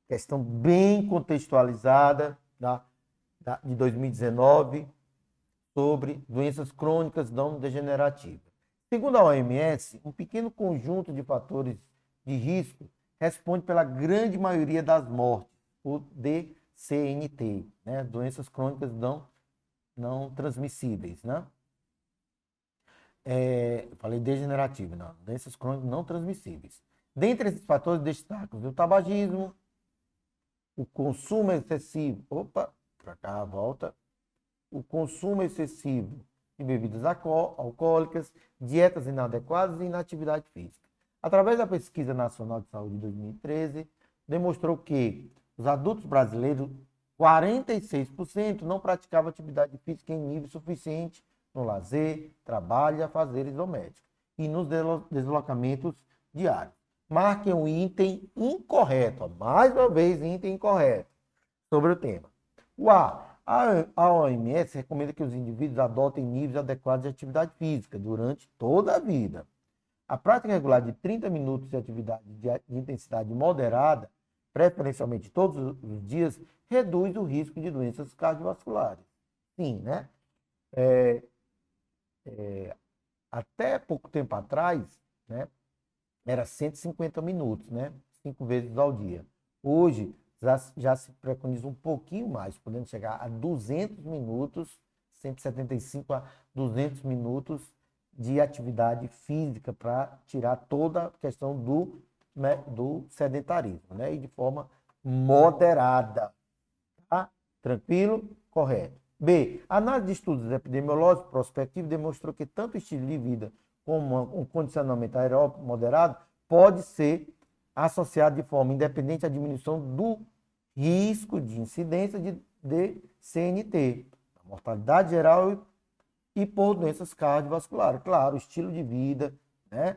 questão bem contextualizada, de 2019, sobre doenças crônicas não degenerativas. Segundo a OMS, um pequeno conjunto de fatores de risco responde pela grande maioria das mortes, o DCNT, né? Doenças crônicas não transmissíveis, né? Falei degenerativa, não, doenças crônicas não transmissíveis. Dentre esses fatores destacam o tabagismo, o consumo excessivo, para cá, volta, o consumo excessivo de bebidas alcoólicas, dietas inadequadas e inatividade física. Através da Pesquisa Nacional de Saúde de 2013, demonstrou que os adultos brasileiros, 46% não praticavam atividade física em nível suficiente no lazer, trabalho e afazeres domésticos e nos deslocamentos diários. Marquem um item incorreto, mais uma vez, item incorreto sobre o tema. O a OMS recomenda que os indivíduos adotem níveis adequados de atividade física durante toda a vida. A prática regular de 30 minutos de atividade de intensidade moderada, preferencialmente todos os dias, reduz o risco de doenças cardiovasculares. Sim, né? Até pouco tempo atrás, né, era 150 minutos, né? 5 vezes ao dia. Hoje, já se preconiza um pouquinho mais, podendo chegar a 200 minutos, 175 a 200 minutos de atividade física para tirar toda a questão do sedentarismo, né? E de forma moderada. Tá? Tranquilo? Correto. B. A análise de estudos epidemiológicos prospectivos demonstrou que tanto o estilo de vida como um condicionamento aeróbico moderado pode ser associado de forma independente à diminuição do risco de incidência de CNT, a mortalidade geral e por doenças cardiovasculares. Claro, o estilo de vida, né,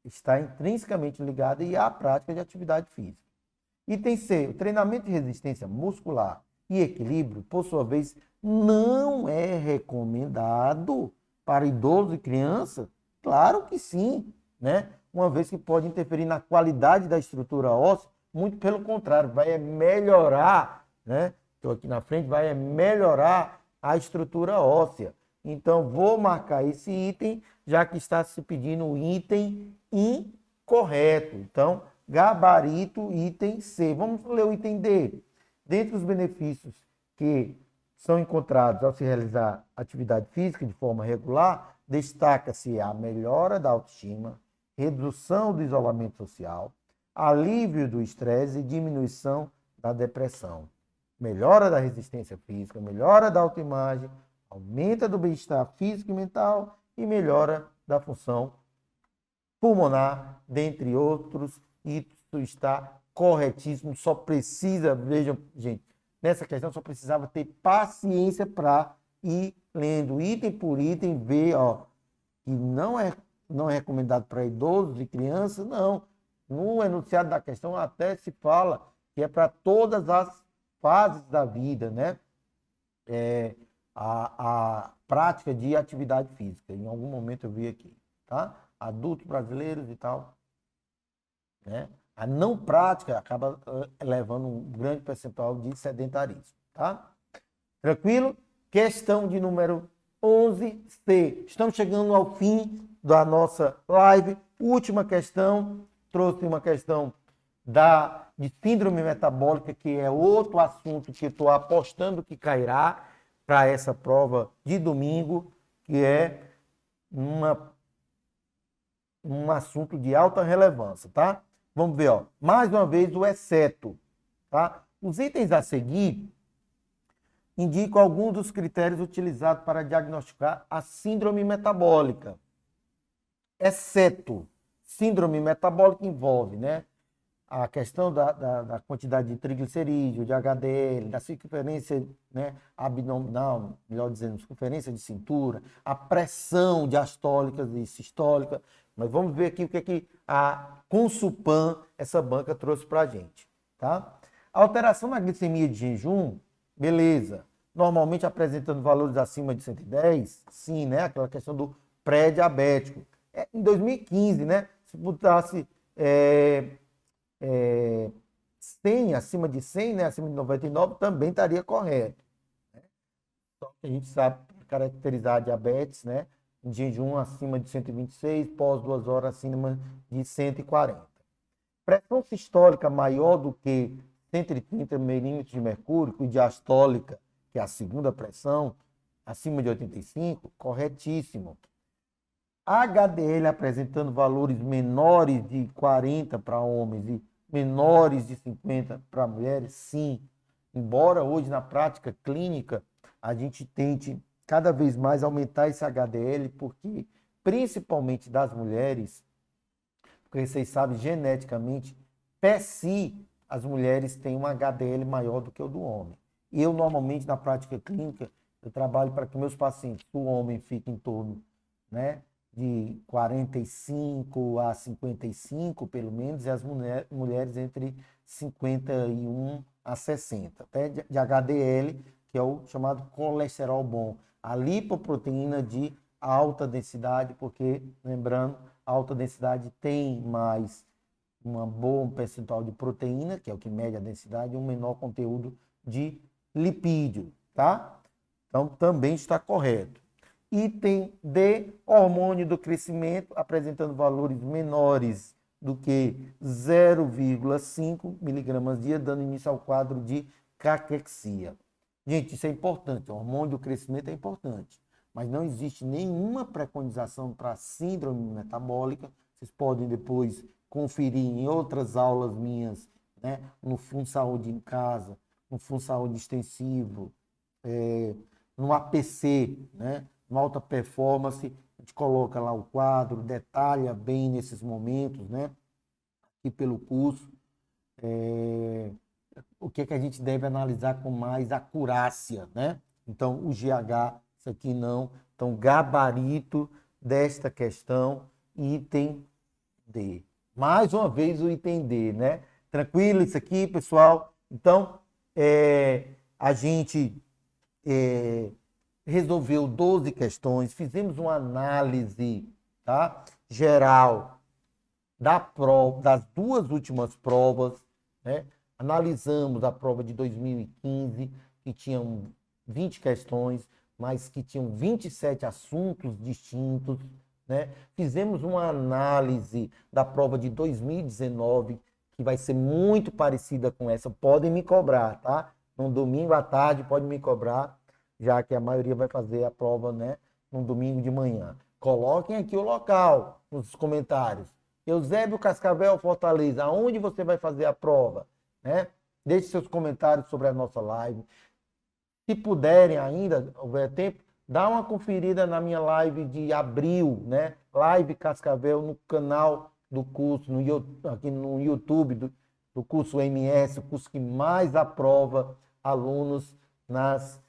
está intrinsecamente ligado à prática de atividade física. Item C, o treinamento de resistência muscular e equilíbrio, por sua vez, não é recomendado para idosos e crianças? Claro que sim, né? Uma vez que pode interferir na qualidade da estrutura óssea, muito pelo contrário, vai melhorar, né? Estou aqui na frente, vai melhorar a estrutura óssea. Então, vou marcar esse item, já que está se pedindo o item incorreto. Então, gabarito, item C. Vamos ler o item D. Dentre os benefícios que são encontrados ao se realizar atividade física de forma regular, destaca-se a melhora da autoestima, redução do isolamento social, alívio do estresse e diminuição da depressão, melhora da resistência física, melhora da autoimagem, aumenta do bem-estar físico e mental e melhora da função pulmonar, dentre outros. Isso está corretíssimo, só precisa, vejam, gente, nessa questão só precisava ter paciência para ir lendo item por item, ver, ó, que não é recomendado para idosos e crianças, não. No enunciado da questão até se fala que é para todas as fases da vida, né? A prática de atividade física. Em algum momento eu vi aqui, tá? Adultos brasileiros e tal, né? A não prática acaba levando um grande percentual de sedentarismo, tá? Tranquilo? Questão de número 11C. Estamos chegando ao fim da nossa live. Última questão, trouxe uma questão de síndrome metabólica, que é outro assunto que eu estou apostando que cairá para essa prova de domingo, que é um assunto de alta relevância, tá? Vamos ver, ó, mais uma vez o exceto, tá? Os itens a seguir indicam alguns dos critérios utilizados para diagnosticar a síndrome metabólica. Exceto, síndrome metabólica envolve, né, a questão da quantidade de triglicerídeos, de HDL, da circunferência, né, abdominal, melhor dizendo, circunferência de cintura, a pressão diastólica e sistólica. Mas vamos ver aqui o que é que a Consulpan, essa banca, trouxe para a gente. Tá? A alteração na glicemia de jejum, beleza. Normalmente apresentando valores acima de 110, sim, né? Aquela questão do pré-diabético. Em 2015, né? Se botasse 100, acima de 100, né? Acima de 99, também estaria correto. Né? Só que a gente sabe caracterizar a diabetes, né? Em jejum acima de 126, pós 2 horas acima de 140. Pressão sistólica maior do que 130 milímetros de mercúrio e diastólica, que é a segunda pressão, acima de 85, corretíssimo. HDL apresentando valores menores de 40 para homens e menores de 50 para mulheres, sim. Embora hoje na prática clínica a gente tente cada vez mais aumentar esse HDL, porque principalmente das mulheres, Porque vocês sabem, geneticamente, per si, as mulheres têm um HDL maior do que o do homem. E eu, normalmente, na prática clínica, eu trabalho para que meus pacientes, o homem fique em torno, né, de 45 a 55, pelo menos, e as mulheres entre 51 a 60, até de HDL, que é o chamado colesterol bom. A lipoproteína de alta densidade, porque, lembrando, a alta densidade tem mais um bom percentual de proteína, que é o que mede a densidade, e um menor conteúdo de lipídio, tá? Então, também está correto. Item D, hormônio do crescimento, apresentando valores menores do que 0,5 miligramas dia, dando início ao quadro de caquexia. Gente, isso é importante, o hormônio do crescimento é importante, mas não existe nenhuma preconização para síndrome metabólica. Vocês podem depois conferir em outras aulas minhas, né, no Fundo Saúde em Casa, no Fundo Saúde Extensivo, no APC, né, no Alta Performance, a gente coloca lá o quadro, detalha bem nesses momentos, né, aqui pelo curso, o que a gente deve analisar com mais acurácia, né? Então, o GH, isso aqui não. Então, gabarito desta questão, item D. Mais uma vez o item D, né? Tranquilo isso aqui, pessoal? Então, a gente resolveu 12 questões, fizemos uma análise, tá, geral das duas últimas provas, né? Analisamos a prova de 2015, que tinham 20 questões, mas que tinham 27 assuntos distintos, né? Fizemos uma análise da prova de 2019, que vai ser muito parecida com essa. Podem me cobrar, tá? No domingo à tarde, pode me cobrar, já que a maioria vai fazer a prova, né, no domingo de manhã. Coloquem aqui o local nos comentários. Eusébio Cascavel, Fortaleza, aonde você vai fazer a prova? Né? Deixe seus comentários sobre a nossa live. Se puderem ainda, houver tempo, dá uma conferida na minha live de abril, né? Live Cascavel no canal do curso, aqui no YouTube do curso MS, o curso que mais aprova alunos nas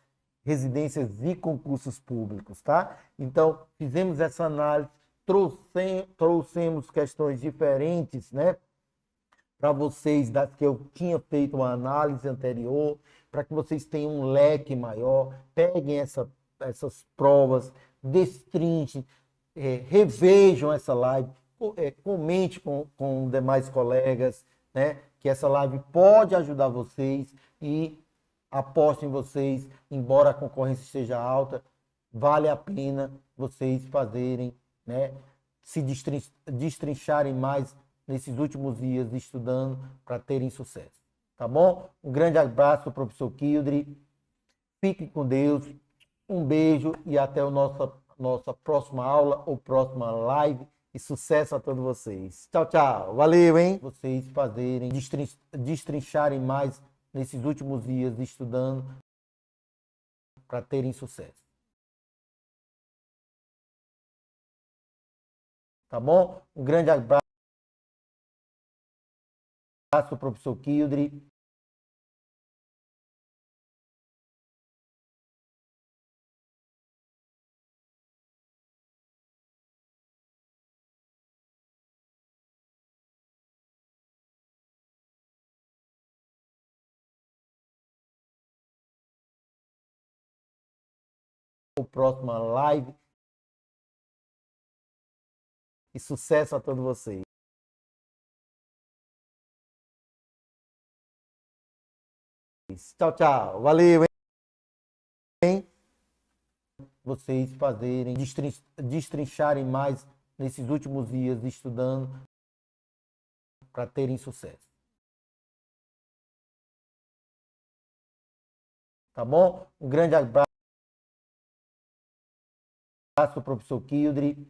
residências e concursos públicos, tá? Então, fizemos essa análise, trouxemos questões diferentes, né, para vocês, das que eu tinha feito uma análise anterior, para que vocês tenham um leque maior, peguem essas provas, destrinchem, revejam essa live, comente com demais colegas, né, que essa live pode ajudar vocês e aposto em vocês, embora a concorrência esteja alta, vale a pena vocês fazerem, né, se destrincharem mais nesses últimos dias estudando para terem sucesso. Tá bom? Um grande abraço do professor Kildre. Fiquem com Deus. Um beijo e até a nossa próxima aula ou próxima live. E sucesso a todos vocês. Tchau, tchau. Valeu, hein? Vocês fazerem, destrincharem mais nesses últimos dias estudando para terem sucesso. Tá bom? Um grande abraço do professor Kildre. Próxima live. E sucesso a todos vocês. Tchau, tchau. Valeu, hein? Vocês fazerem, destrincharem mais nesses últimos dias estudando para terem sucesso. Tá bom? Um grande abraço do professor Kildre.